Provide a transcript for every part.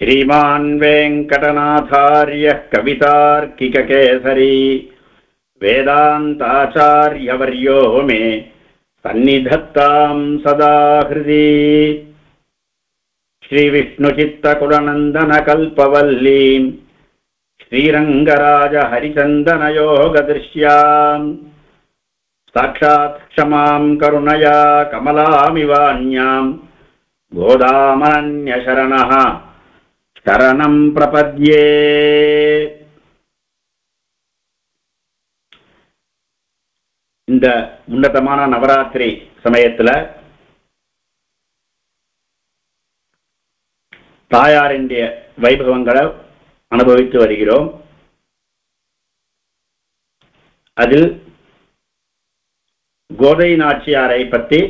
श्रीमान् वेङ्कटनाथार्यः कवितार्किककेसरी वेदान्ताचार्यवर्यो मे सन्निधत्तां सदा हृदि। श्रीविष्णुचित्तकुलनन्दनकल्पवल्लीं श्रीरङ्गराजहरिचन्दनयोगदृश्यां साक्षात् क्षमां करुणया कमलामिवान्यां गोदामनन्यशरणः शरणं प्रपद्ये। இந்த உன்னதமான நவராத்திரி சமயத்தில் தாயாரினுடைய வைபவங்களை அனுபவித்து வருகிறோம். அதில் கோதை நாச்சியாரை பற்றி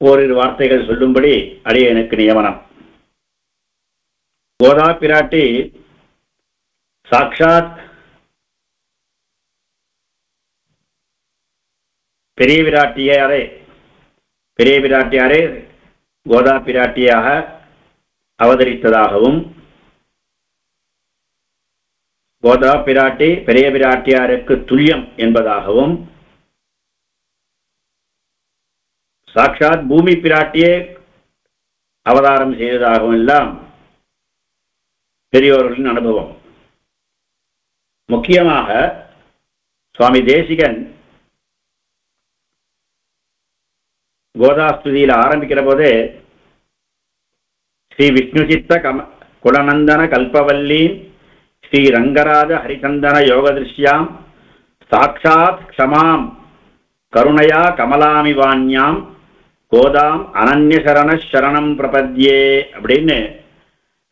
ஓரிரு வார்த்தைகள் சொல்லும்படி அடியேனுக்கு நியமனம். கோதா பிராட்டி சாக்ஷாத் பெரிய பிராட்டியாரே கோதா பிராட்டியாக அவதரித்ததாகவும், கோதா பிராட்டி பெரிய பிராட்டியாருக்கு துல்லியம் என்பதாகவும், சாட்சாத் பூமி பிராட்டியே அவதாரம் செய்ததாகவும் எல்லாம் பெரியோர்களின் அனுபவம். முக்கியமாக சுவாமி தேசிகன் கோதாஸ்துதியில் ஆரம்பிக்கிற போதே ஸ்ரீ விஷ்ணுசித்த குலநந்தன கல்பவல்லீம் ஸ்ரீ ரங்கராஜ ஹரிச்சந்தன யோகதிருஷ்யாம் சாட்சாத் க்ஷமாம் கருணையா கமலாமிவான்யாம் கோதாம் அனன்யசரண சரணம் பிரபத்யே அப்படின்னு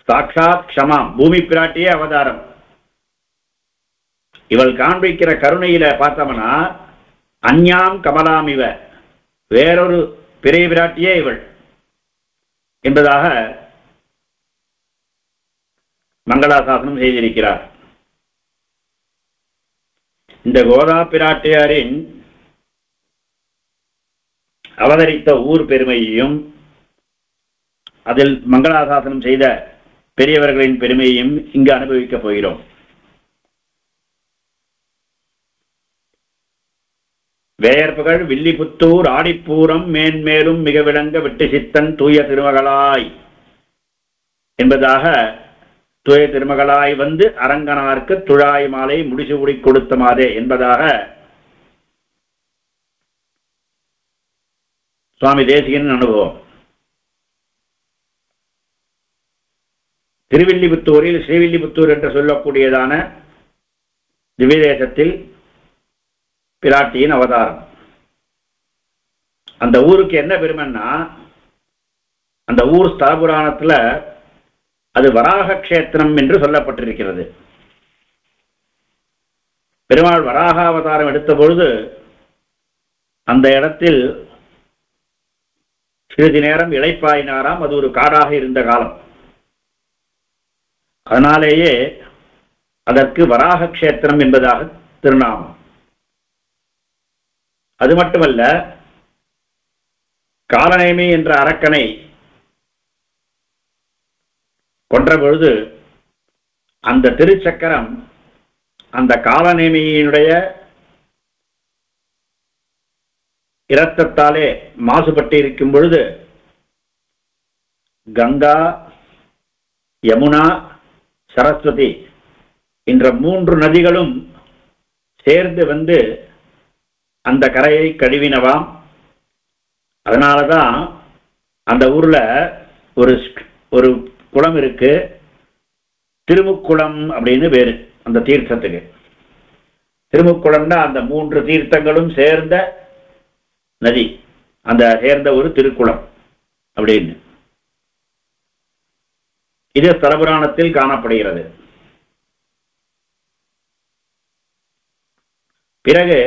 சாட்சாத் க்ஷமாம் பூமி பிராட்டியே அவதாரம். இவள் காண்பிக்கிற கருணையில பார்த்தோம்னா அந்யாம் கமலாமிவ வேறொரு பெரிய பிராட்டியே இவள் என்பதாக மங்களாசாசனம் செய்திருக்கிறார். இந்த கோதா பிராட்டியாரின் அவதரித்த ஊர் பெருமையையும் அதில் மங்களாசாசனம் செய்த பெரியவர்களின் பெருமையையும் இங்கு அனுபவிக்கப் போகிறோம். வேயற்புகள் வில்லிபுத்தூர் ஆடிப்பூரம் மேன்மேலும் மிக விளங்க விட்டு சித்தன் தூய திருமகளாய் என்பதாக, தூய திருமகளாய் வந்து அரங்கனாருக்கு துழாய் மாலை முடிசூடி கொடுத்த மாதே என்பதாக சுவாமி தேசிகன் அனுபவம். திருவில்லிபுத்தூரில் ஸ்ரீவில்லிபுத்தூர் என்று சொல்லக்கூடியதான திவ்யதேசத்தில் பிராட்டியின் அவதாரம். அந்த ஊருக்கு என்ன பெருமைன்னா, அந்த ஊர் ஸ்தல புராணத்துல அது வராக கஷேத்திரம் என்று சொல்லப்பட்டிருக்கிறது. பெருமாள் வராக அவதாரம் எடுத்த பொழுது அந்த இடத்தில் சிறிது நேரம் இளைப்பாயினாராம். அது ஒரு காடாக இருந்த காலம். அதனாலேயே அதற்கு வராக கஷேத்திரம் என்பதாக திருநாமம். அது மட்டுமல்ல, காலநேமி என்ற அரக்கனை கொன்ற பொழுது அந்த திருச்சக்கரம் அந்த காலநேமியினுடைய இரத்தத்தாலே மாசுபட்டு இருக்கும் பொழுது கங்கா, யமுனா, சரஸ்வதி என்ற 3 நதிகளும் சேர்ந்து வந்து அந்த கரையை கழுவினவாம். அதனாலதான் அந்த ஊர்ல ஒரு குளம் இருக்கு, திருமுக்குளம் அப்படின்னு பேரு அந்த தீர்த்தத்துக்கு. திருமுக்குளம்னா அந்த 3 தீர்த்தங்களும் சேர்ந்த நதி, அந்த சேர்ந்த ஒரு திருக்குளம் அப்படின்னு இது ஸ்தலபுராணத்தில் காணப்படுகிறது. பிறகு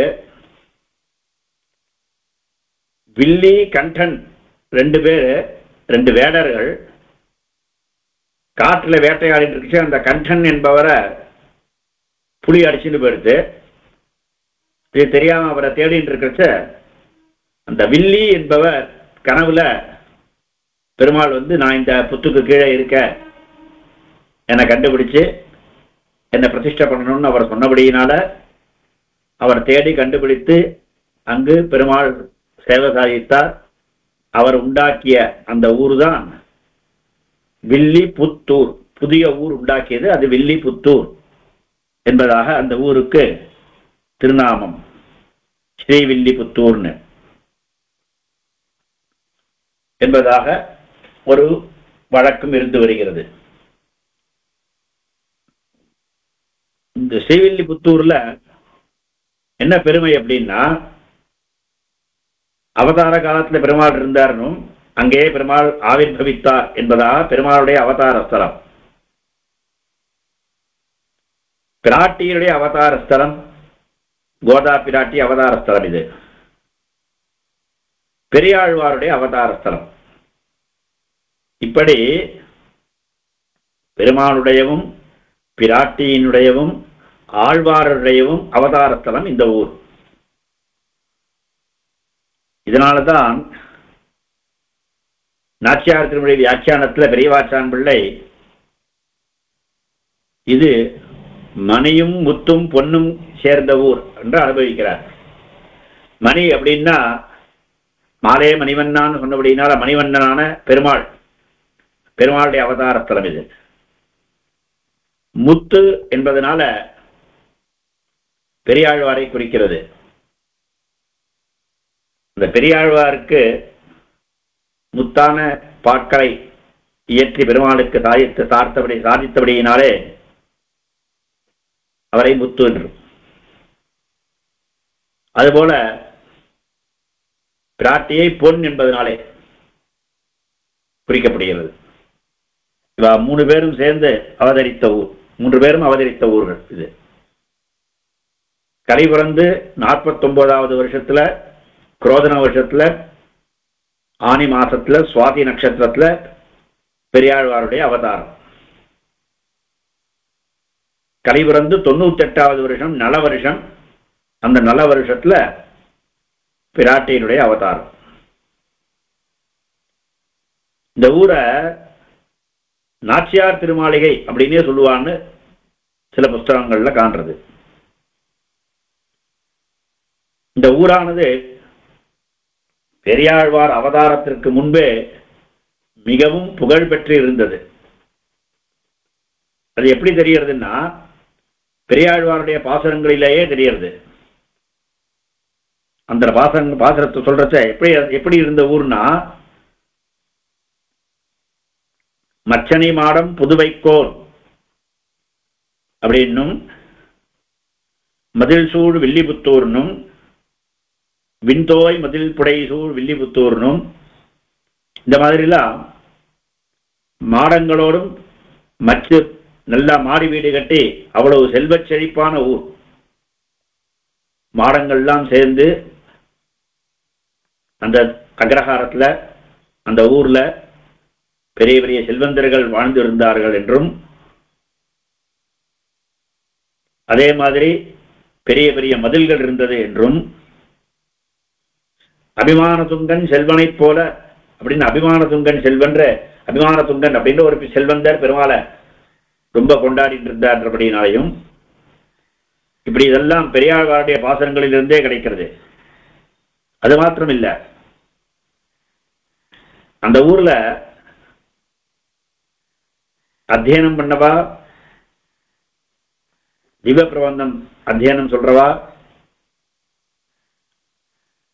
வில்லி கண்டன் 2 வேடர்கள் காட்டுல வேட்டையாடிட்டு இருக்கு. அந்த கண்டன் என்பவரை புலி அடிச்சுட்டு போயிடுது. இது தெரியாம அவரை தேடிட்டு இருக்கிறச்ச அந்த வில்லி என்பவர் கனவுல பெருமாள் நான் இந்த புத்துக்கு கீழே இருக்க என்னை கண்டுபிடிச்சு என்னை பிரதிஷ்டை பண்ணணும்னு அவர் சொன்னபடியினால அவர் தேடி கண்டுபிடித்து அங்கு பெருமாள் சேவை சாதித்தார். அவர் உண்டாக்கிய அந்த ஊர் தான் வில்லிபுத்தூர். புதிய ஊர் உண்டாக்கியது அது வில்லிபுத்தூர் என்பதாக அந்த ஊருக்கு திருநாமம் ஸ்ரீவில்லிபுத்தூர்னு என்பதாக ஒரு வழக்கம் இருந்து வருகிறது. இந்த ஸ்ரீவில்லிபுத்தூர்ல என்ன பெருமை அப்படின்னா, அவதார காலத்துல பெருமாள் இருந்தாரும் அங்கே பெருமாள் ஆவிர்பவித்தார் என்பதாக பெருமாளுடைய அவதார ஸ்தலம். பிராட்டியுடைய அவதார ஸ்தலம் கோதா பிராட்டி அவதார ஸ்தலம். இது பெரியாழ்வாருடைய அவதார ஸ்தலம். இப்படி பெருமாளுடையவும் பிராட்டியினுடையவும் ஆழ்வாருடையவும் அவதார ஸ்தலம் இந்த ஊர். இதனால்தான் நாச்சியார் திருமொழி வியாக்கியானத்தில் பெரியவாச்சான் பிள்ளை இது மணியும் முத்தும் பொன்னும் சேர்ந்த ஊர் என்று அனுபவிக்கிறார். மணி அப்படின்னா மாலே மணிவண்ணான்னு சொன்னபடினால மணிவண்ணனான பெருமாள், பெருமாளுடைய அவதார ஸ்தலம் இது. முத்து என்பதனால பெரியாழ்வாரை குறிக்கிறது. இந்த பெரியாழ்வாருக்கு முத்தான பாட்களை இயற்றி பெருமாளுக்கு சாதித்தபடியினாலே அவரை முத்து என்று. அதுபோல பிராட்டியை பொன் என்பதனாலே குறிக்கப்படுகிறது. இவ 3 பேரும் சேர்ந்து அவதரித்த ஊர், 3 பேரும் அவதரித்த ஊர்கள் இது. கரை பிறந்து 49வது வருஷத்துல குரோதன வருஷத்துல ஆனி மாசத்துல சுவாதி நட்சத்திரத்துல பெரியாழ்வாருடைய அவதாரம். கரை பிறந்து 98வது வருஷம் நல வருஷம், அந்த நல வருஷத்துல பிராட்டியினுடைய அவதாரம். இந்த ஊரை நாச்சியார் திருமாளிகை அப்படின்னே சொல்லுவான்னு சில புஸ்தகங்கள்ல காண்றது. இந்த ஊரானது பெரியாழ்வார் அவதாரத்திற்கு முன்பே மிகவும் புகழ் பெற்று இருந்தது. அது எப்படி தெரியறதுன்னா பெரியாழ்வாருடைய பாசுரங்களிலேயே தெரிகிறது. அந்த பாசுரத்தை சொல்றச்ச எப்படி இருந்த ஊர்னா, மச்சனி மாடம் புதுவைக்கோர் அப்படின்னும் மதில் சூழ் வில்லிபுத்தூர்னும் விண்தோய் மதில் புடைசூழ் வில்லிபுத்தூர்னும் இந்த மாதிரிலாம் மாடங்களோடும் மற்ற நல்லா மாடி வீடு கட்டி அவ்வளவு செல்வச் செழிப்பான ஊர். மாடங்கள்லாம் சேர்ந்து அந்த அக்ரஹாரத்துல அந்த ஊர்ல பெரிய பெரிய செல்வந்தர்கள் வாழ்ந்து இருந்தார்கள் என்றும், அதே மாதிரி பெரிய பெரிய மதில்கள் இருந்தது என்றும், அபிமான துங்கன் செல்வனை போல அப்படின்னு அபிமான துங்கன் செல்வன்ற அபிமான துங்கன் அப்படின்னு ஒரு செல்வந்தர் பெருமாளை ரொம்ப கொண்டாடிட்டு இருந்தார்ன்றபடினாலையும், இப்படி இதெல்லாம் பெரியாழ்வாருடைய பாசனங்களிலிருந்தே கிடைக்கிறது. அது மாத்திரம் இல்ல, அந்த ஊர்ல அத்தியனம் பண்ணவா, திவ்ய பிரபந்தம் அத்தியனம் சொல்றவா,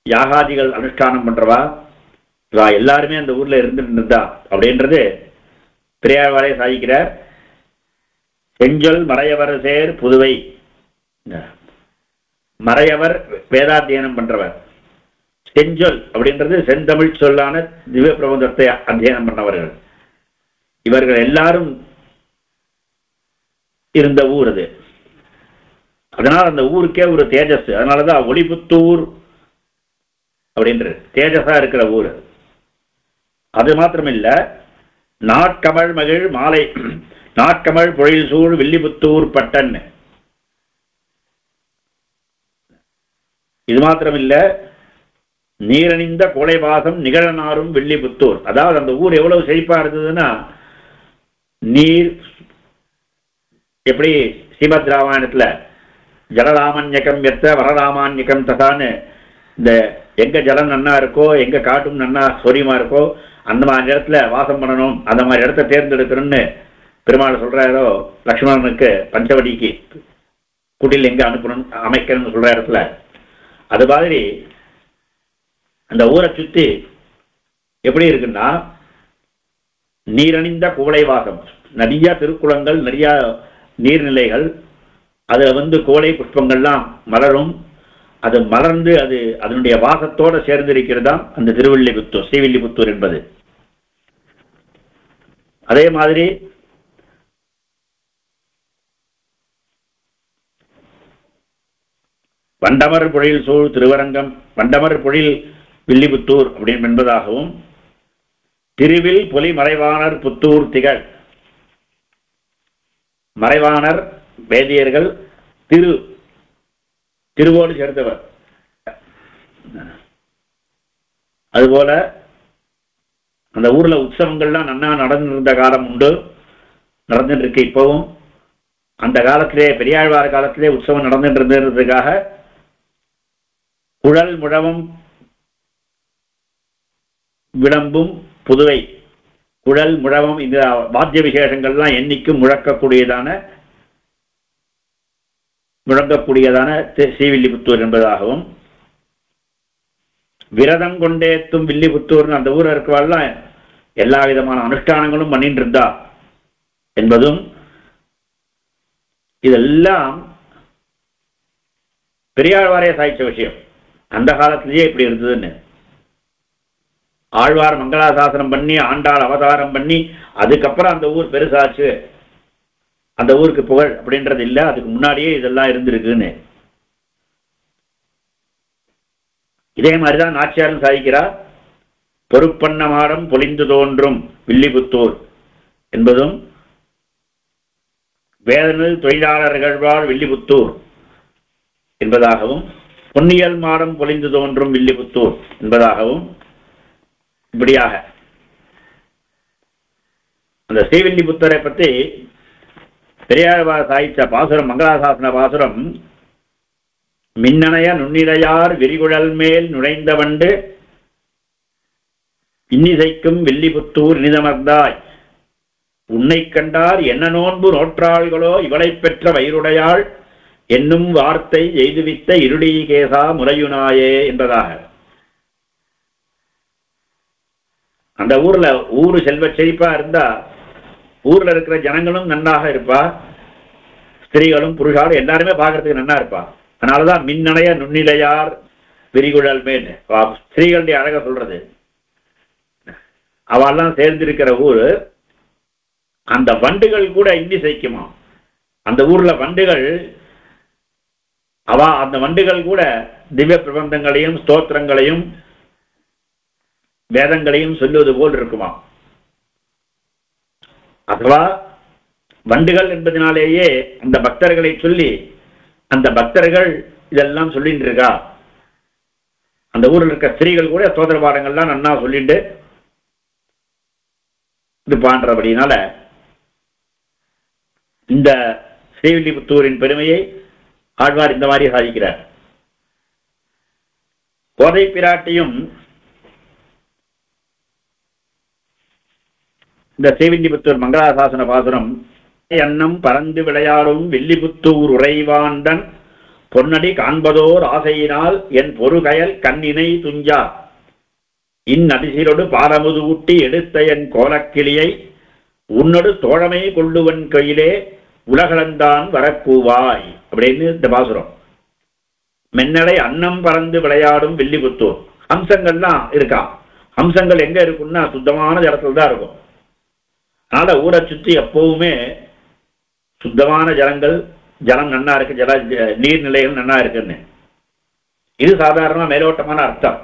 யாகாதிகள் அனுஷ்டானம் பண்றவா, இவா எல்லாருமே அந்த ஊர்ல இருந்துருந்தா அப்படின்றது பெரியாழ்வாரே சாதிக்கிறார். செஞ்சொல் மறையவர் சேர் புதுவை, மறையவர் வேதாத்தியனம் பண்றவர், செஞ்சொல் அப்படின்றது செந்தமிழ் சொல்லான திவ்ய பிரபந்தத்தை அத்தியனம் பண்ணவர்கள், இவர்கள் எல்லாரும் இருந்த ஊர் அது. அதனால் அந்த ஊருக்கே ஒரு தேஜஸ். அதனாலதான் ஒளிபுத்தூர் அப்படின்ற தேஜஸா இருக்கிற ஊர். அது மாத்திரமில்ல, நாட்கமழ் மகிழ் மாலை நாட்கமழ் பொழில் சூழ் வில்லிபுத்தூர் பட்டன். இது மாத்திரமில்ல, நீரணிந்த கோலைவாசம் நிகழனாரும் வில்லிபுத்தூர். அதாவது அந்த ஊர் எவ்வளவு செழிப்பா இருந்ததுன்னா, நீர் எப்படி ஸ்ரீமத் ராமாயணத்துல ஜலராமன்யகம் எத்த வரராமான்யகம் ததான்னு இந்த எங்க ஜலம் நன்னா இருக்கோ, எங்க காட்டும் நன்னா சொரியமா இருக்கோ, அந்த மாதிரி இடத்துல வாசம் பண்ணணும், அந்த மாதிரி இடத்த தேர்ந்தெடுக்கணும்னு பெருமாள் சொல்றாரோ லக்ஷ்மணனுக்கு பஞ்சவடிக்கு குடில் எங்க அனுப்பணும் அமைக்கணும்னு சொல்ற இடத்துல, அது மாதிரி அந்த ஊரை சுத்தி எப்படி இருக்குன்னா நீரணிந்த குவளைவாசம், நிறைய திருக்குளங்கள், நிறைய நீர்நிலைகள், அதுல கோலை புஷ்பங்கள்லாம் மலரும். அது மலர்ந்து அது அதனுடைய வாசத்தோட சேர்ந்திருக்கிறதா அந்த திருவில்லிபுத்தூர், ஸ்ரீவில்லிபுத்தூர் என்பது. அதே மாதிரி வண்டமர் பொழில் சூழ் திருவரங்கம், வண்டமர் பொழில் வில்லிபுத்தூர் அப்படின்னு என்பதாகவும், திருவில் பொலி மறைவாணர் புத்தூர் திகழ், மறைவாணர் வேதியர்கள், திருவோடு சேர்ந்தவர். அதுபோல அந்த ஊர்ல உற்சவங்கள்லாம் நன்னா நடந்திருந்த காலம் உண்டு, நடந்துட்டு இருக்கு இப்பவும். அந்த காலத்திலே பெரியாழ்வார் காலத்திலே உற்சவம் நடந்துட்டு இருந்ததுக்காக குழல் முழவும் விளம்பும் புதுவை, குழல் முழவும் இந்த வாத்திய விசேஷங்கள்லாம் என்னைக்கும் முழங்கக்கூடியதான ஸ்ரீவில்லிபுத்தூர் என்பதாகவும், விரதம் கொண்டேத்தும் வில்லிபுத்தூர்னு அந்த ஊர் இருக்கவாள்லாம் எல்லா விதமான அனுஷ்டானங்களும் பண்ணிட்டு இருந்தா என்பதும், இதெல்லாம் பெரியாழ்வாரே சாய்ச்ச விஷயம். அந்த காலத்திலேயே இப்படி இருந்ததுன்னு ஆழ்வார் மங்களாசாசனம் பண்ணி ஆண்டாள் அவதாரம் பண்ணி அதுக்கப்புறம் அந்த ஊர் பெருசாச்சு, அந்த ஊருக்கு புகழ் அப்படின்றது இல்லை, அதுக்கு முன்னாடியே இதெல்லாம் இருந்திருக்குன்னு. இதே மாதிரிதான் நாச்சியாரும் சாதிக்கிறார். பொறுப்பண்ண மாடம் பொலிந்து தோன்றும் வில்லிபுத்தூர் என்பதும், வேதனில் தொழிலாளர்கள் வாழ் வில்லிபுத்தூர் என்பதாகவும், பொன்னியல் மாடம் பொலிந்து தோன்றும் வில்லிபுத்தூர் என்பதாகவும், இப்படியாக அந்த ஸ்ரீவில்லிபுத்தரை பற்றி பெரியாழ்வார் சாய்ச்ச பாசுரம், மங்களாசாசன பாசுரம், மின்னணைய நுண்ணிலையார் விரிகுழல் மேல் நுழைந்த வண்டு இன்னிசைக்கும் வில்லிபுத்தூர் இனிதமர்ந்தாய், உன்னை கண்டார் என்ன நோன்பு நோற்றாள்களோ இவளை பெற்ற வயிறுடையாள் என்னும் வார்த்தை எய்துவித்த இருளீகேசா முறையுனாயே என்பதாக. அந்த ஊரு செல்வ செழிப்பா இருந்தா ஊர்ல இருக்கிற ஜனங்களும் நன்னாக இருப்பா, ஸ்திரீகளும் புருஷாலும் எல்லாருமே பார்க்கறதுக்கு நன்னா இருப்பா. அதனாலதான் மின்னணைய நுண்ணிலையார் விரிகுழல் மேல், ஸ்திரீகளுடைய அழக சொல்றது. அவெல்லாம் சேர்ந்திருக்கிற ஊரு. அந்த வண்டுகள் கூட இன்னிசைக்குமா, அந்த ஊர்ல வண்டுகள் அந்த வண்டுகள் கூட திவ்ய பிரபந்தங்களையும் ஸ்தோத்திரங்களையும் வேதங்களையும் சொல்லுவது போல் இருக்குமா. அதுவா வண்டுகள் என்பதனாலேயே அந்த பக்தர்களை சொல்லி அந்த பக்தர்கள் இதெல்லாம் சொல்லிட்டு இருக்கா. அந்த ஊரில் இருக்க ஸ்திரீகள் கூட ஸ்தோத்திர பாடங்கள்லாம் நன்னா சொல்லிட்டு இது பான்றபடினால இந்த ஸ்ரீவில்லிபுத்தூரின் பெருமையை ஆழ்வார் இந்த மாதிரி சாதிக்கிறார். கோதை பிராட்டியும் இந்த ஸ்ரீவில்லிபுத்தூர் மங்களாசாசன பாசுரம், அன்னம் பறந்து விளையாடும் வில்லிபுத்தூர் உறைவாண்டன் பொன்னடி காண்பதோர் ஆசையினால் என் பொறுகயல் கண்ணினை துஞ்சா இந்நதிசிலொடு பாரமுது ஊட்டி எடுத்த என் கோலக்கிளியை உன்னொடு தோழமை கொள்ளுவன் கையிலே உலகளந்தான் வரக்கூவாய் அப்படின்னு இந்த பாசுரம். மென்னடை அன்னம் பறந்து விளையாடும் வில்லிபுத்தூர். ஹம்சங்கள்லாம் இருக்கா. ஹம்சங்கள் எங்க இருக்குன்னா சுத்தமான ஜலத்துல தான் இருக்கும். அதனால ஊரை சுற்றி எப்பவுமே சுத்தமான ஜலம் நன்னா இருக்கு, நீர்நிலைகள் நன்னா இருக்குன்னு. இது சாதாரண மேலோட்டமான அர்த்தம்.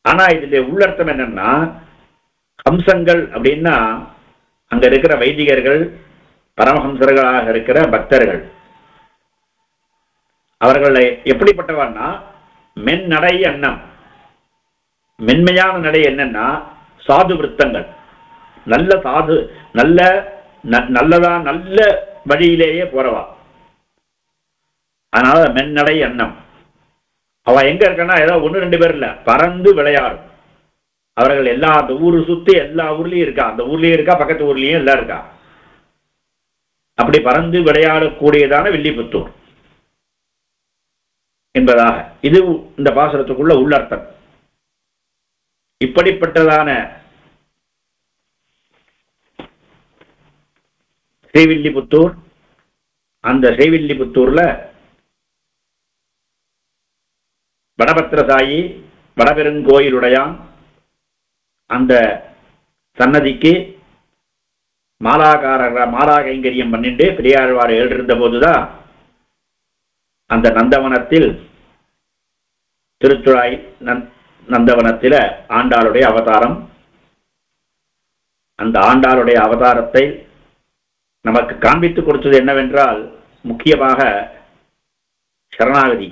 ஆனா இதுல உள்ளர்த்தம் என்னன்னா, ஹம்சங்கள் அப்படின்னா அங்க இருக்கிற வைதிகர்கள், பரமஹம்சர்களாக இருக்கிற பக்தர்கள். அவர்கள் எப்படிப்பட்டவன்னா மென் நடை அன்னம். மென்மையான நடை என்னன்னா சாது விருத்தங்கள், நல்ல சாது, நல்லதா நல்ல வழியிலேயே போறவா. அதனால மென்னடை அன்னம். அவ எங்க இருக்கன்னா ஏதோ 1-2 பேர் இல்ல, பறந்து விளையாடும். அவர்கள் எல்லா அந்த ஊரு சுத்தி எல்லா ஊர்லயும் இருக்கா, அந்த ஊர்லயும் இருக்கா, பக்கத்து ஊர்லயும் எல்லாம் இருக்கா. அப்படி பறந்து விளையாடக்கூடியதான வில்லிபுத்தூர் என்பதாக இது இந்த பாசுரத்துக்குள்ள உள்ளர்த்தம். இப்படிப்பட்டதான ஸ்ரீவில்லிபுத்தூர், அந்த ஸ்ரீவில்லிபுத்தூர்ல வடபத்திரசாயி வடபெருங்கோயிலுடையான் அந்த சன்னதிக்கு மாலா கைங்கரியம் பண்ணிட்டு பெரியாழ்வார் எழுதிருந்த போதுதான் அந்த நந்தவனத்தில், திருச்சுழாய் நந்தவனத்தில ஆண்டாளுடைய அவதாரம். அந்த ஆண்டாளுடைய அவதாரத்தை நமக்கு காண்பித்துக் கொடுத்தது என்னவென்றால் முக்கியமாக சரணாகதி.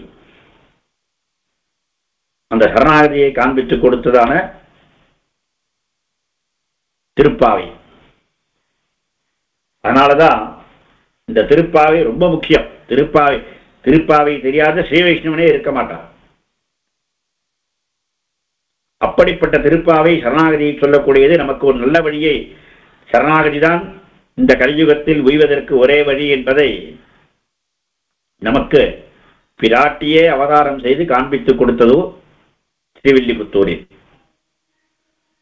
அந்த சரணாகதியை காண்பித்துக் கொடுத்ததான திருப்பாவை. அதனாலதான் இந்த திருப்பாவை ரொம்ப முக்கியம். திருப்பாவை தெரியாத ஸ்ரீ வைஷ்ணவனே இருக்க மாட்டான். அப்படிப்பட்ட திருப்பாவை சரணாகதியை சொல்லக்கூடியது. நமக்கு ஒரு நல்ல வழியை, சரணாகதி தான் இந்த கலியுகத்தில் உய்வதற்கு ஒரே வழி என்பதை நமக்கு பிராட்டியே அவதாரம் செய்து காண்பித்துக் கொடுத்ததோ ஸ்ரீவில்லிபுத்தூரில்.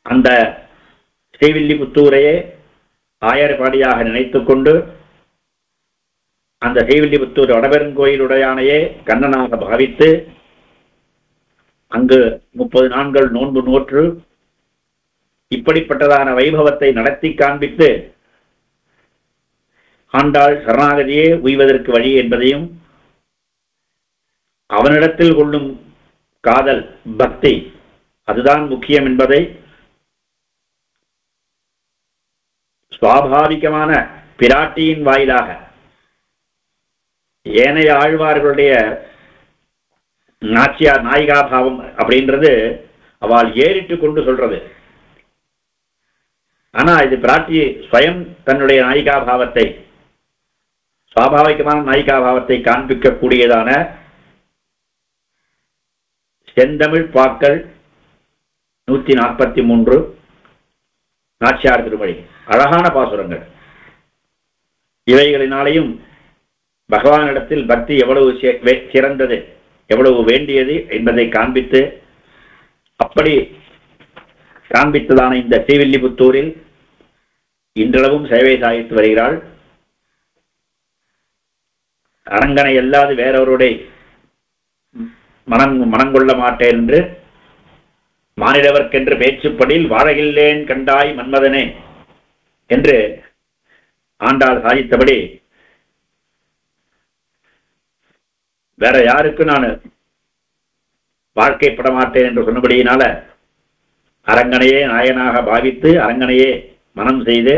அந்த ஸ்ரீவில்லிபுத்தூரையே ஆயர்பாடியாக நினைத்துக் கொண்டு அந்த ஸ்ரீவில்லிபுத்தூர் வடபெருங்கோயிலுடையானையே கண்ணனாக பாவித்து அங்கு 30 நாட்கள் நோன்பு நோற்று இப்படிப்பட்டதான வைபவத்தை நடத்தி காண்பித்து ஆண்டாள் சரணாகதியே உய்வதற்கு வழி என்பதையும், அவனிடத்தில் கொள்ளும் காதல் பக்தி அதுதான் முக்கியம் என்பதை சுவாபாவிகமான பிராட்டியின் வாயிலாக ஏனைய ஆழ்வார்களுடைய நாச்சியார் நாயிகாபாவம் அப்படின்றது அவள் ஏறிட்டு கொண்டு சொல்றது. ஆனா இது பிராட்டி ஸ்வயம் தன்னுடைய நாயிகாபாவத்தை, சுவாபாவிகமான நாயிகாபாவத்தை காண்பிக்கக்கூடியதான செந்தமிழ் பாக்கள் 143 நாச்சியார் திருமொழி, அழகான பாசுரங்கள். இவைகளினாலேயும் பகவானிடத்தில் பக்தி எவ்வளவு சிறந்தது, எவ்வளவு வேண்டியது என்பதை காண்பித்து, அப்படி காண்பித்ததான இந்த ஸ்ரீவில்லிபுத்தூரில் இன்றளவும் சேவை சாதித்து வருகிறாள். அரங்கனை அல்லாது வேறொருடைய மனங்கொள்ள மாட்டேன் என்று மானிடவர்க்கென்று பேச்சுப்படில் வாழகில்லேன் கண்டாய் மன்மதனே என்று ஆண்டாள் சாதித்தபடி வேற யாருக்கு நான் வாழ்க்கைப்பட மாட்டேன் என்று சொன்னபடியினால அரங்கனையே நாயனாக பாவித்து அரங்கனையே மனம் செய்து,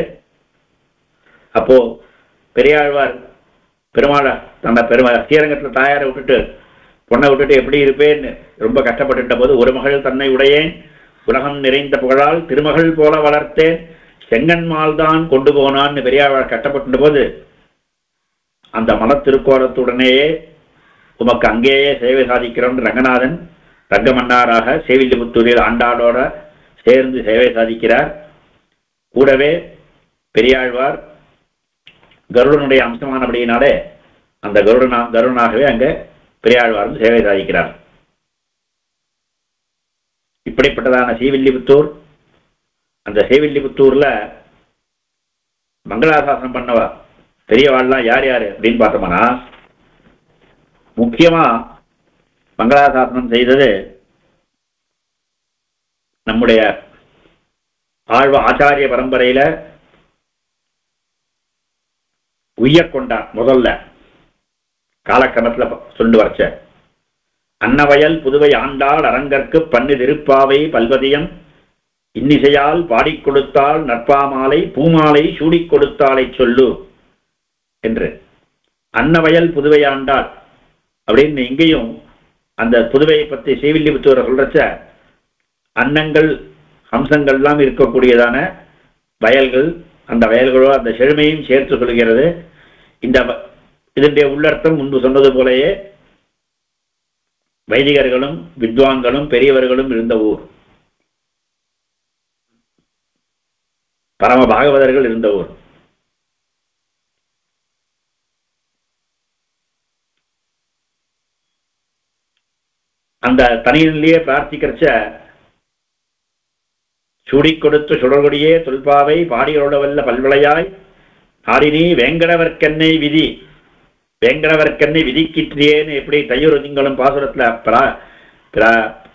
அப்போ பெரியாழ்வார் பெருமாளை ஸ்ரீரங்கத்தில் தாயாரை விட்டுட்டு பொண்ணை விட்டுட்டு எப்படி இருப்பேன்னு ரொம்ப கஷ்டப்பட்டுட்ட போது, ஒரு மகள் தன்னை உடையேன் உலகம் நிறைந்த புகழால் திருமகள் போல வளர்த்தேன் செங்கன்மால் தான் கொண்டு போனான்னு பெரியாழ்வார் கஷ்டப்பட்ட போது அந்த மனத்திருக்கோலத்துடனேயே உமக்கு அங்கேயே சேவை சாதிக்கிறோம் ரங்கநாதன் ரங்கமன்னாராக ஸ்ரீவில்லிபுத்தூரில் ஆண்டாளோட சேர்ந்து சேவை சாதிக்கிறார். கூடவே பெரியாழ்வார் கருடனுடைய அம்சமானபடியினாலே அந்த கருடனாகவே அங்க பெரியாழ்வார் சேவை சாதிக்கிறார். இப்படிப்பட்டதான ஸ்ரீவில்லிபுத்தூர், அந்த ஸ்ரீவில்லிபுத்தூர்ல மங்களாசாசனம் பண்ணவா பெரியவாள்லாம் யார் யாரு அப்படின்னு பார்த்தோம்னா, முக்கியமா மங்களாசாசனம் செய்தது நம்முடைய ஆச்சாரிய பரம்பரையில உய்யக்கொண்டார். முதல்ல காலக்கிரமத்துல சொல்லு வரைச்ச அன்னவயல் புதுவை ஆண்டாள் அரங்கற்கு பண்ணு திருப்பாவை பல்வதியம் இன்னிசையால் பாடிக் கொடுத்தாள் நற்பாமாலை பூமாலை சூடிக் கொடுத்தாளை சொல்லு என்று அன்னவயல் புதுவை ஆண்டாள் அப்படின்னு இங்கேயும் அந்த புதுவையை பற்றி ஸ்ரீவில்லிபுத்தூரை சொல்றச்ச அன்னங்கள் அம்சங்கள்லாம் இருக்கக்கூடியதான வயல்கள், அந்த வயல்களோ அந்த செழுமையும் சேர்த்து சொல்கிறது. இதனுடைய உள்ளர்த்தம் முன்பு சொன்னது போலயே வைதிகர்களும் வித்வான்களும் பெரியவர்களும் இருந்த ஊர், பரம பாகவதர்கள் இருந்த ஊர். அந்த தனியிலேயே பிரார்த்திக்கிறச்ச சூடி கொடுத்து சுடர்கொடியே தொல்பாவை பாடியோடவல்ல பல்வளையாய் ஆடினி வேங்கடவர்க்கென்னை விதி, வேங்கடவர்க்கென்னை விதிக்கிற்றியேன்னு எப்படி தையூரதிங்களும் பாசுரத்துல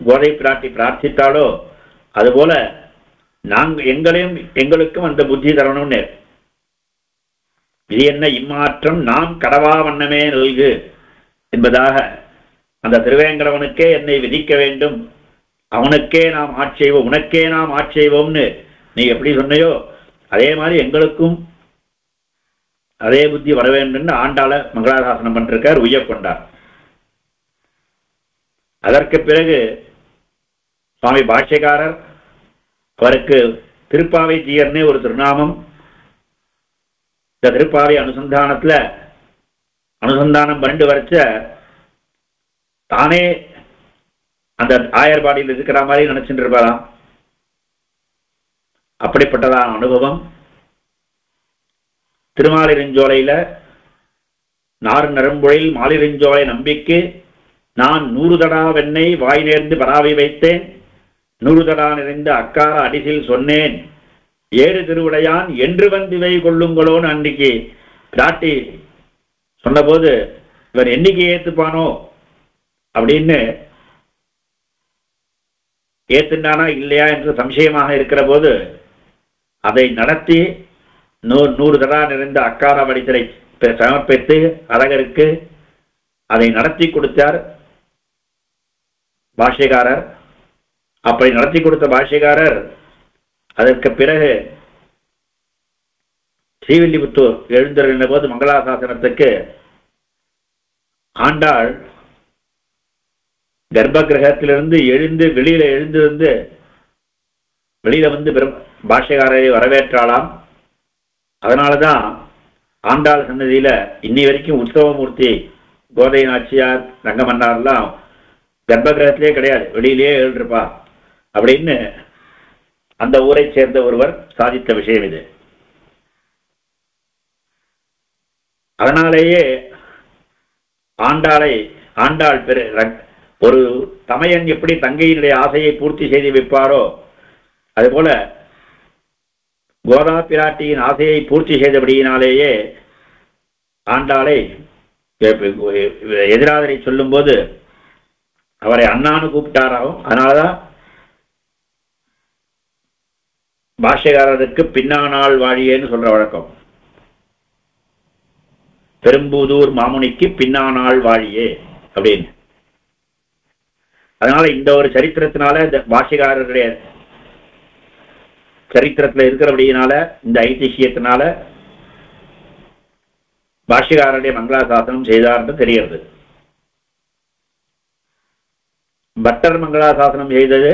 கோதை பிராட்டி பிரார்த்தித்தாலோ அதுபோல எங்களுக்கும் அந்த புத்தி தரணும்னு, இது என்ன இம்மாற்றம் நாம் கடவா வண்ணமே நல்கு என்பதாக அந்த திருவேங்கடவனுக்கே என்னை விதிக்க வேண்டும், அவனுக்கே நாம் ஆட்செய்வோம், உனக்கே நாம் ஆட்செய்வோம்னு நீ எப்படி சொன்னையோ அதே மாதிரி எங்களுக்கும் அதே புத்தி வர வேண்டும் ஆண்டாள மங்களாசாசனம் பண்ணிருக்கார், உய்ய கொண்டார். அதற்கு பிறகு சுவாமி பாஷ்யக்காரர் அவருக்கு திருப்பாவை ஜீயர்னே ஒரு திருநாமம். இந்த திருப்பாவை அனுசந்தானம் பண்ணிட்டு வரைச்ச தானே அந்த ஆயர்பாடியில் இருக்கிற மாதிரி நினைச்சுட்டு இருப்பாராம். அப்படிப்பட்டதான அனுபவம் திருமாலிருஞ்சோலையில நாறு நரம்பொழில் மாலிருஞ்சோலை நம்பிக்கு நான் 100 தடா வெண்ணெய் வாய் நேர்ந்து பராவி வைத்தேன், 100 தடா நிறைந்த அக்கார அடிசில் சொன்னேன், 7 திருவிடையான் என்று வந்திவை கொள்ளுங்களோன்னு அன்னைக்கு பிராட்டி சொன்னபோது இவர் என்னைக்கு ஏத்துப்பானோ அப்படின்னு ஏத்துண்டானா இல்லையா என்று சம்சயமாக இருக்கிற போது அதை நடத்தி 100 தடா நிறைந்த அக்கார வடித்தலை சமர்ப்பித்து அழகருக்கு அதை நடத்தி கொடுத்தார் பாஷ்யக்காரர். அப்படி நடத்தி கொடுத்த பாஷ்யக்காரர் அதற்கு பிறகு ஸ்ரீவில்லிபுத்தூர் எழுந்தருளின போது மங்களாசாசனத்துக்கு ஆண்டாள் கர்ப்ப கிரகத்திலிருந்து எழுந்து வெளியில வந்து பாஷ்யக்காரரை வரவேற்றாளாம். அதனாலதான் ஆண்டாள் சன்னதியில இன்னி வரைக்கும் உற்சவமூர்த்தி கோதை நாச்சியார் ரங்கமன்னார்லாம் கர்ப்ப கிரகத்திலே கிடையாது, வெளியிலேயே எழுந்திருப்பா அப்படின்னு அந்த ஊரை சேர்ந்த ஒருவர் சாதித்த விஷயம் இது. அதனாலேயே ஆண்டாள் ஒரு தமையன் எப்படி தங்கையினுடைய ஆசையை பூர்த்தி செய்து வைப்பாரோ அதுபோல கோதா பிராட்டியின் ஆசையை பூர்த்தி செய்தபடியினாலேயே ஆண்டாளை எதிராதரை சொல்லும் போது அவரை அண்ணான்னு கூப்பிட்டாராகும். அதனாலதான் பாஷ்யக்காரருக்கு பின்னானாள் வாழியேன்னு சொல்ற வழக்கம். பெரும்புதூர் மாமுனிக்கு பின்னானாள் வாழியே அப்படின்னு. அதனால இந்த ஒரு சரித்திரத்தினால இந்த பாஷ்யக்காரருடைய சரித்திரத்துல இருக்கிறபடியினால இந்த ஐதிஹ்யத்தினால பாஷ்யக்காரருடைய மங்களாசாசனம் செய்தார்னு தெரிகிறது. பட்டர் மங்களாசாசனம் செய்தது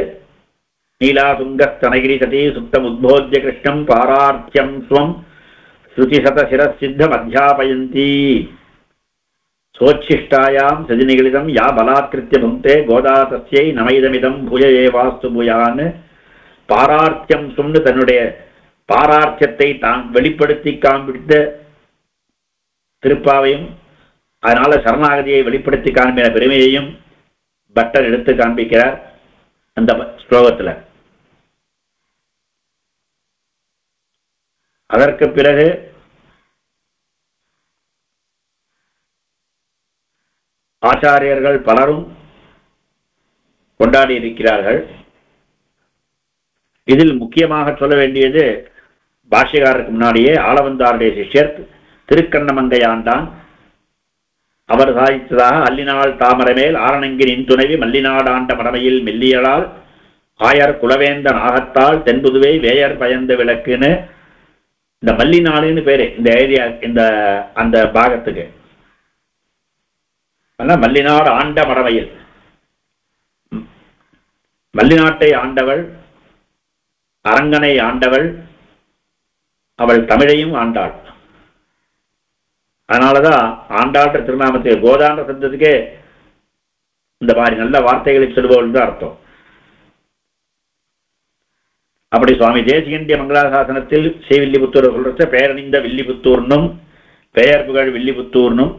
நீலாசுங்கஸ்தனகிரி சதி சுத்தம் உத்போத்திய கிருஷ்ணம் பாரார்த்தியம் ஸ்வம் ஸ்ருதிசத சிரசித்தம் அத்தியாபயந்தி சோச்சிஷ்டாயாம் சதிநிகழிதம் யா பலாத்கிருத்திய புங்கே கோதா தஸ்யை நமைதமிதம் பூய ஏவாஸ்து பூயான்னு பாரார்த்தியம் சொன்னு தன்னுடைய பாரார்த்தியத்தை தான் வெளிப்படுத்தி காண்பித்த திருப்பாவையும் அதனால சரணாகதியை வெளிப்படுத்தி காண்பின பெருமையையும் பட்டர் எடுத்து காண்பிக்கிறார் அந்த ஸ்லோகத்தில். அதற்கு பிறகு ஆச்சாரியர்கள் பலரும் கொண்டாடி இருக்கிறார்கள். இதில் முக்கியமாக சொல்ல வேண்டியது பாஷ்யக்காரருக்கு முன்னாடியே ஆளவந்தாருடைய சிஷ்யர் திருக்கண்ணமங்கை ஆண்டான். அவர் சாதித்ததாக அல்லினாள் தாமரமேல் ஆரணங்கின் துணைவி மல்லிநாடாண்ட மடமையில் மெல்லியலால் ஆயர் குலவேந்த நாகத்தால் தென்புதுவை வேயர் பயந்த விளக்குன்னு இந்த மல்லிநாடுன்னு பேரு இந்த ஏரியா அந்த பாகத்துக்கு. மல்லிநாடு ஆண்ட மடமையில் மல்லிநாட்டை ஆண்டவள், அரங்கனை ஆண்டவள், அவள் தமிழையும் ஆண்டாள். அதனாலதான் ஆண்டாள்ன்ற திருநாமத்தை கோதாண்ட சப்தத்துக்கே இந்த மாதிரி நல்ல வார்த்தைகளை சொல்பவள் தான் அர்த்தம். அப்படி சுவாமி தேசிகண்டிய மங்களாசாசனத்தில் ஸ்ரீவில்லிபுத்தூர் சொல்றச்ச பெயரணிந்த வில்லிபுத்தூர்னும் பெயர் புகழ் வில்லிபுத்தூர்னும்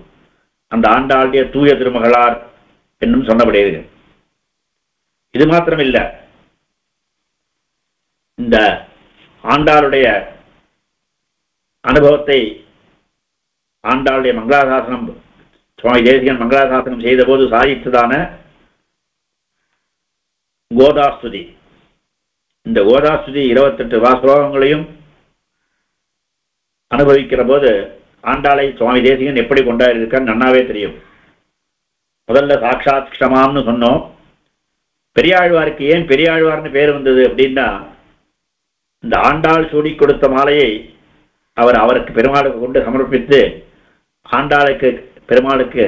அந்த ஆண்டாளுடைய தூய திருமகளார் என்னும் சொன்னபடியது. இது மாத்திரமில்ல, இந்த ஆண்டாளுடைய அனுபவத்தை ஆண்டாளுடைய மங்களாசாசனம் சுவாமி தேசிகன் மங்களாசாசனம் செய்த போது சாதித்ததான கோதாஸ்துதி, இந்த கோதாஸ்துதி 28 ஸ்லோகங்களையும் அனுபவிக்கிற போது ஆண்டாளை சுவாமி தேசிகன் எப்படி கொண்டாடிருக்கான்னு நன்னாவே தெரியும். முதல்ல சாட்சாத் க்ஷமாம்னு சொன்னோம். பெரியாழ்வாருக்கு ஏன் பெரியாழ்வார்னு பேர் வந்தது அப்படின்னா, இந்த ஆண்டாள் சூடி கொடுத்த மாலையை அவருக்கு பெருமாளுக்கு கொண்டு சமர்ப்பித்து ஆண்டாளுக்கு பெருமாளுக்கு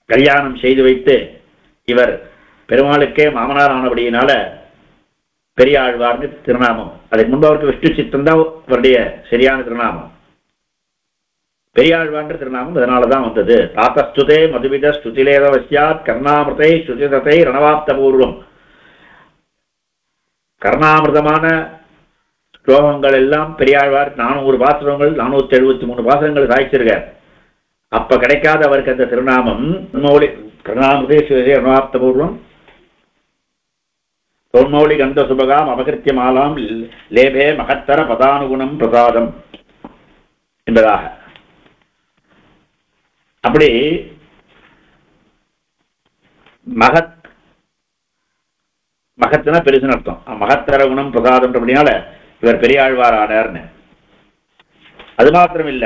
கல்யாணம் செய்து வைத்து இவர் பெருமாளுக்கே மாமனார் ஆனபடியினால பெரியாழ்வார்னு திருநாமம். அதுக்கு முன்பு அவருக்கு விஷ்ணு சித்தம் தான் அவருடைய சரியான திருநாமம். பெரியாழ்வார்ன்ற திருநாமம் அதனாலதான் வந்தது. தாத்தஸ்துதே மதுவித ஸ்துதிலேதவசியாத் கர்ணாமிருதை ஸ்துதிதத்தை ரணவாப்த பூர்வம். கர்ணாமிருதமான ஸ்லோகங்கள் எல்லாம் பெரியாழ்வார் 400 பாசுரங்கள் 473 பாசுரங்கள் சாய்ச்சிருக்கார். அப்ப கிடைக்காத அவருக்கு அந்த திருநாமம் கர்ணாமிருதை ஸ்துதிதே ரணவாப்த பூர்வம் சோன்மௌலி கந்த சுபகாம் அபகிருத்திய மாலாம் லேபே மகத்தர பதானுகுணம் பிரசாதம் என்பதாக. அப்படி மகத்துனா பெருசுன்னு அர்த்தம். மகத்தர குணம் பிரசாதம் அப்படினால இவர் பெரியாழ்வார் ஆனார்னு. அது மாத்திரம் இல்ல,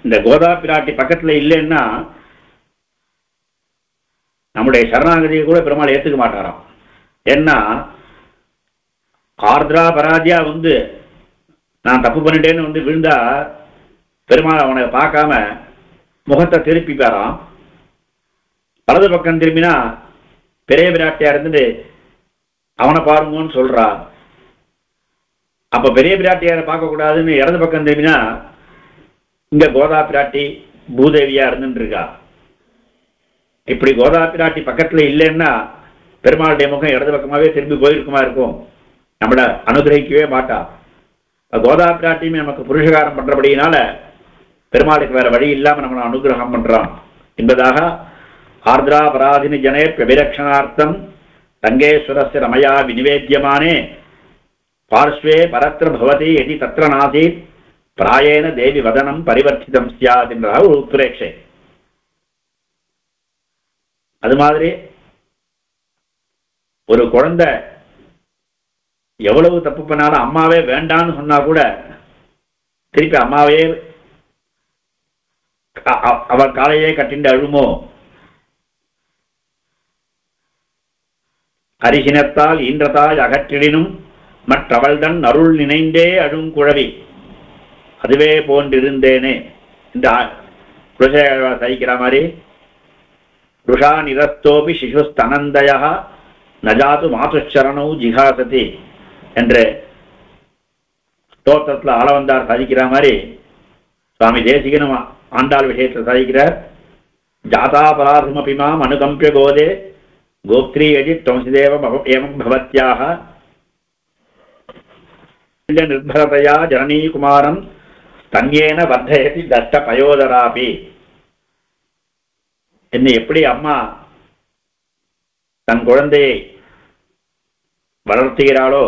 இந்த கோதா பிராட்டி பக்கத்துல இல்லைன்னா நம்முடைய சரணாகதியை கூட பெருமாள் ஏத்துக்க மாட்டாராம். ஏன்னா ஆர்திரா பராஜியா நான் தப்பு பண்ணிட்டேன்னு விழுந்தா பெருமாள் அவனை பார்க்காம முகத்தை திருப்பிப்பாராம். வலது பக்கம் திரும்பினா பெரிய பிராட்டியா இருந்துட்டு அவனை பாருங்கன்னு சொல்றா. அப்ப பெரிய பிராட்டியாரை பார்க்க கூடாதுன்னு இடது பக்கம் திரும்பினா இங்க கோதா பிராட்டி பூதேவியா இருந்துட்டு இருக்கா. இப்படி கோதா பிராட்டி பக்கத்துல இல்லைன்னா பெருமாளுடைய முகம் இடது பக்கமாவே திரும்பி போயிருக்குமா இருக்கும், நம்மள அனுகிரகிக்கவே மாட்டா. கோதா பிராட்டியுமே நமக்கு புருஷகாரம் பண்றபடியினால பெருமாளுக்கு வேற வழி இல்லாம நம்மளை அனுகிரகம் பண்றான் என்பதாக ஆர்திரா பராதினி ஜனே பிரபிரக்ஷணார்த்தம் ரங்கேஸ்வரஸ்ய ரமயா விநிவேத்தியமானே பார்ஸ்வே பரத்ர பவதி எதி தத்ர நாசீத் பிராயேன தேவி வதனம் பரிவர்த்திதம் சியாத் என்றாக ஒரு உத்ரேட்சை. அது மாதிரி ஒரு குழந்தை எவ்வளவு தப்பு பண்ணாலும் அம்மாவே வேண்டான்னு சொன்னா கூட திருப்பி அம்மாவே அவர் காலையே கட்டிண்டு அழுமோ. அரிசினத்தால் ஈன்றதாய் அகற்றிடினும் மற்றவள்தன் அருள் நினைந்தே அழும் குழவி அதுவே போன்றிருந்தேனே இந்த குலசேகரர் சகிக்கிற மாதிரி ருஷா நிரஸ்தோபி சிசுஸ்தனந்தய நஜாத்து மாதுச்சரணோ ஜிகாசதி என்று ஸ்தோத்திரத்தில் ஆளவந்தார் சாதிக்கிற மாதிரி சுவாமி தேசிகனும் ஆண்டாள் விஷயத்தில் சாதிக்கிறார். ஜாதாபராதமபிமாம் அனுகம்பிய கோதே கோப்திரியஜி துவம்சிதேவம் ஏவம் பவத்யாக நிர்பரதையா ஜனனீ குமாரம் தன்யேன வர்த்தயதி தஷ்ட பயோதராபி. என்ன எப்படி அம்மா தன் குழந்தையை வளர்த்துகிறாளோ,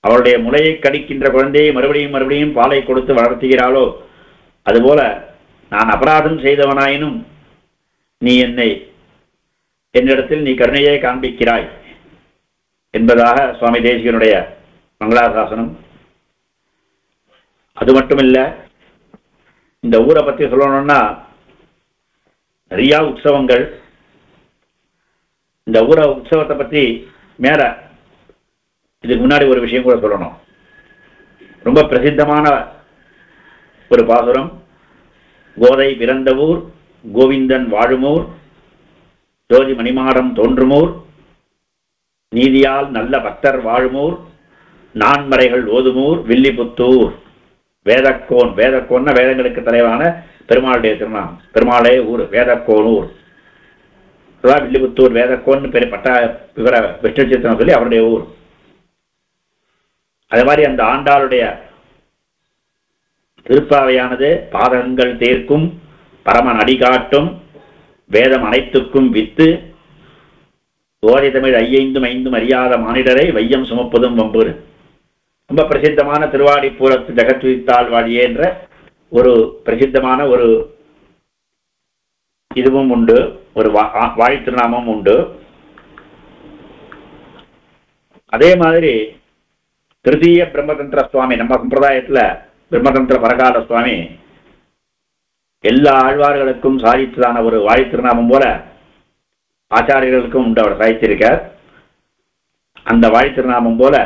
அவளுடைய முலையை கடிக்கின்ற குழந்தையை மறுபடியும் மறுபடியும் பாலை கொடுத்து வளர்த்துகிறாளோ, அதுபோல நான் அபராதம் செய்தவனாயினும் நீ என்னிடத்தில் நீ கருணையை காண்பிக்கிறாய் என்பதாக சுவாமி தேசிகனுடைய மங்களாசாசனம். அது மட்டுமில்ல, இந்த ஊரை பற்றி சொல்லணும்னா நிறைய உற்சவங்கள். இந்த ஊர உற்சவத்தை பற்றி மேல இதுக்கு முன்னாடி ஒரு விஷயம் கூட சொல்லணும். ரொம்ப பிரசித்தமான ஒரு பாசுரம். கோதை பிறந்த ஊர் கோவிந்தன் வாழுமூர் ஜோதி மணிமாடம் தோன்றுமூர் நீதியால் நல்ல பக்தர் வாழுமூர் நான்மறைகள் ஓதுமூர் வில்லிபுத்தூர். வேதக்கோன், வேதக்கோன்னா வேதங்களுக்கு தலைவான பெருமாளுடைய திருநாமம். பெருமாளே ஊர் வேதக்கோனூர். வில்லிபுத்தூர் வேதக்கோன் பெரிய பட்டா விவர விஷ்ணு சித்திரம் சொல்லி அவருடைய ஊர். அதே மாதிரி அந்த ஆண்டாளுடைய திருப்பாவையானது பாதகங்கள் தீர்க்கும் பரமன் அடிகாட்டும் வேதம் அனைத்துக்கும் வித்து ஓதை தமிழ் ஐயைந்தும் ஐந்தும் அறியாத மானிடரை வையம் சுமப்பதும் வம்புரு. ரொம்ப பிரசித்தமான திருவாடிப்பூரத்து ஜெகத்வித்தாள் வாழியே என்ற ஒரு பிரசித்தமான ஒரு இதுவும் உண்டு, ஒரு வாழ்த்திருநாமம் உண்டு. அதே மாதிரி திருத்தீய பிரம்மதந்திர சுவாமி, நம்ம சம்பிரதாயத்துல பிரம்மதந்திர பரகால சுவாமி எல்லா ஆழ்வார்களுக்கும் சாதித்ததான ஒரு வாழ்த்திருநாமம் போல ஆச்சாரியர்களுக்கும் உண்டு, அவர் சாதித்திருக்கார். அந்த வாழ்த்திருநாமம் போல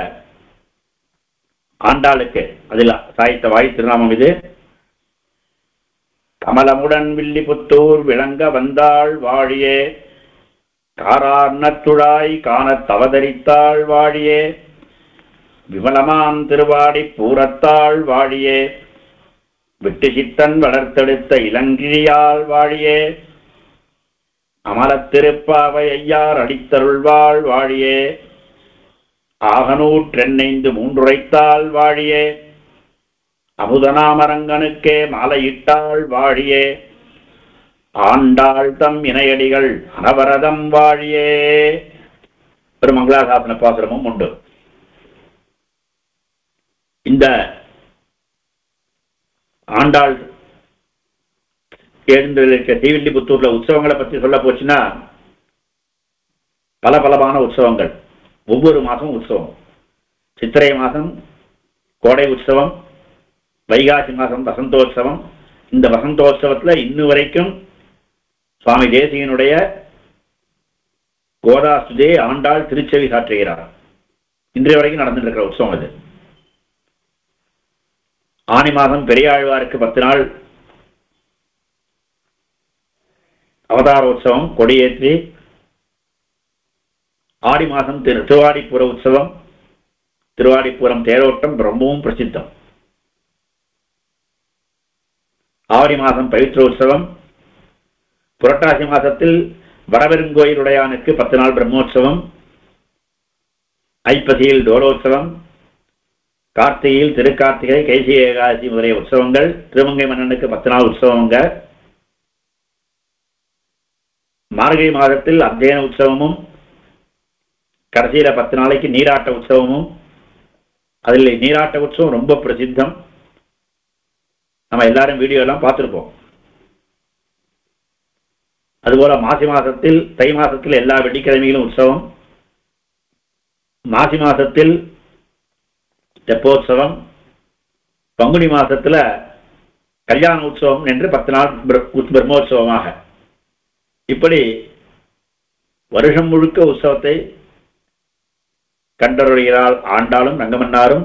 ஆண்டாளுக்கு அதில் சாதித்த வாழ்த்திருநாமம் இது. கமலமுடன் வில்லிபுத்தூர் விளங்க வந்தாள் வாழியே காரார்ணத்துழாய் காணத் அவதரித்தாள் வாழியே விமலமான் திருவாடி பூரத்தாள் வாழியே விட்டு சித்தன் வளர்த்தெடுத்த இளங்கிழியாள் வாழியே அமலத்திருப்பாவை ஐயார் அடித்தருள்வாள் வாழியே ஆகநூற்றென்னைந்து மூன்றுரைத்தாள் வாழியே அமுதனாமரங்கனுக்கே மாலையிட்டாள் வாழியே ஆண்டாள் தம் இணையடிகள் அனவரதம் வாழியே. ஒரு மங்களாசாசன பாசுரமும் உண்டு. இந்த ஆண்டாள் எழுந்திருக்க ஸ்ரீவில்லிபுத்தூர்ல உற்சவங்களை பற்றி சொல்ல போச்சுன்னா பலமான உற்சவங்கள். ஒவ்வொரு மாதமும் உற்சவம். சித்திரை மாதம் கோடை உற்சவம், வைகாசி மாதம் வசந்தோற்சவம். இந்த வசந்தோற்சவத்தில் இன்னும் வரைக்கும் சுவாமி தேசிகனுடைய கோதாசுதே ஆண்டாள் திருச்செவி சாற்றுகிறார். இன்றைய வரைக்கும் நடந்துட்டு இருக்கிற உற்சவம் அது. ஆனி மாதம் பெரியாழ்வாருக்கு 10 நாள் அவதார உற்சவம் கொடியேற்றி, ஆடி மாதம் திருவாடிப்புற உற்சவம், திருவாடிப்புறம் தேரோட்டம் ரொம்பவும் பிரசித்தம். ஆவணி மாதம் பவித்ர உற்சவம், புரட்டாசி மாதத்தில் வடபெருங்கோயிலுடையானுக்கு 10 நாள் பிரம்மோற்சவம், ஐப்பசியில் டோலோற்சவம், கார்த்திகையில் திருக்கார்த்திகை கைசி ஏகாதசி முதலிய உற்சவங்கள், திருமங்கை மன்னனுக்கு 10 நாள் உற்சவங்க. மார்கழி மாதத்தில் அத்தியன உற்சவமும், கடைசியில 10 நாளைக்கு நீராட்ட உற்சவமும். அதில் நீராட்ட உற்சவம் ரொம்ப பிரசித்தம். நம்ம எல்லாரும் வீடியோ எல்லாம் பார்த்துருப்போம். அதுபோல மாசி மாதத்தில், தை மாதத்தில் எல்லா வெள்ளிக்கிழமையிலும் உற்சவம். மாசி மாதத்தில் தெப்போற்சவம், பங்குனி மாதத்துல கல்யாண உற்சவம் என்று 10 நாள் பிரம்மோற்சவமாக, இப்படி வருஷம் முழுக்க உற்சவத்தை கண்டருடையால் ஆண்டாளும் ரங்கமன்னாரும்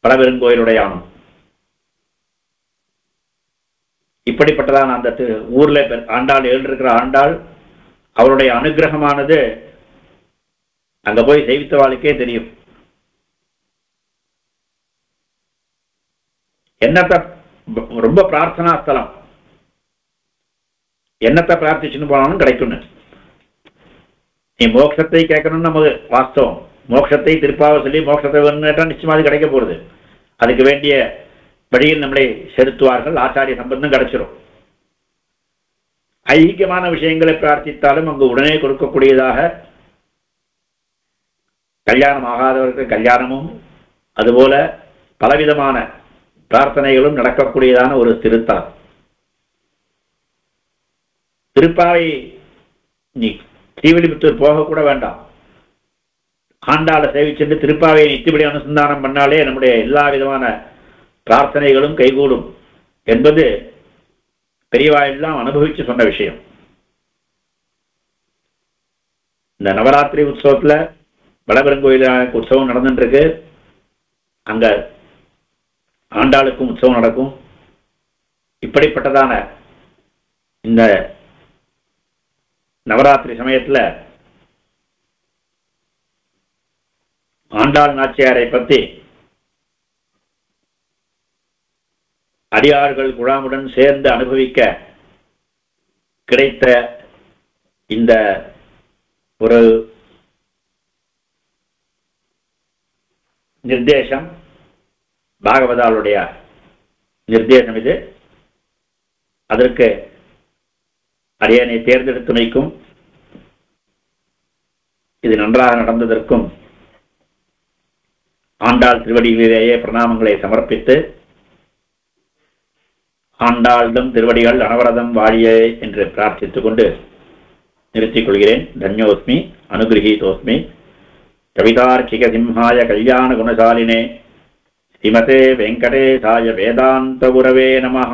பலபெருங்கோயிலுடையானும். இப்படிப்பட்டதான் அந்த ஊர்ல ஆண்டாள் எழுந்திருக்கிற ஆண்டாள், அவருடைய அனுகிரகமானது அங்க போய் சேவித்தவாளுக்கே தெரியும். என்னத்தை ரொம்ப பிரார்த்தனா ஸ்தலம், என்னத்தை பிரார்த்திச்சுன்னு போனாலும் கிடைக்கும். நீ மோட்சத்தை கேட்கணும்னு நமக்கு வாஸ்தவம். மோட்சத்தை திருப்பாவை சொல்லி மோட்சத்தை வேணும்னா நிச்சயமாக கிடைக்க போறது. அதுக்கு வேண்டிய வழியில் நம்மளை செலுத்துவார்கள், ஆச்சாரிய சம்பந்தம் கிடைச்சிடும். ஐகியமான விஷயங்களை பிரார்த்தித்தாலும் அங்கு உடனே கொடுக்கக்கூடியதாக கல்யாணம் ஆகாதவருக்கு கல்யாணமும், அதுபோல பலவிதமான பிரார்த்தனைகளும் நடக்கக்கூடியதான ஒரு திருத்தலம். திருப்பாவை நீ ஸ்ரீவில்லிபுத்தூர் போகக்கூட வேண்டாம், ஆண்டாளை சேவிச்சென்று திருப்பாவையை நித்தியபடி அனுசந்தானம் பண்ணாலே நம்முடைய எல்லா விதமான பிரார்த்தனைகளும் கைகூடும் என்பது பெரியவாயெல்லாம் அனுபவிச்சு சொன்ன விஷயம். இந்த நவராத்திரி உற்சவத்துல வடபெருங்கோயில் உற்சவம் நடந்துட்டு இருக்கு. அங்க ஆண்டாளுக்கும் உற்சவம் நடக்கும். இப்படிப்பட்டதான இந்த நவராத்திரி சமயத்துல ஆண்டாள் நாச்சியாரை பற்றி அடியார்கள் குழாமுடன் சேர்ந்து அனுபவிக்க கிடைத்த இந்த ஒரு நிர்தேசம், பாகவதாளுடைய நிர்தேசம் இது. அதற்கு அடியனை தேர்ந்தெடுத்துமைக்கும் இது நன்றாக நடந்ததற்கும் ஆண்டாள் திருவடிகளிலேயே பிரணாமங்களை சமர்ப்பித்து, ஆண்டாளும் திருவடிகள் அனவரதம் வாழியே என்று பிரார்த்தித்துக் கொண்டு நிறுத்திக் கொள்கிறேன். தன்யோஸ்மி அனுகிரகீதோஸ்மி. கவிதார்க்கிக சிம்ஹாய கல்யாண குணசாலினே ஸ்ரீமதே வெங்கடேசாய வேதாந்த குரவே நமஹ.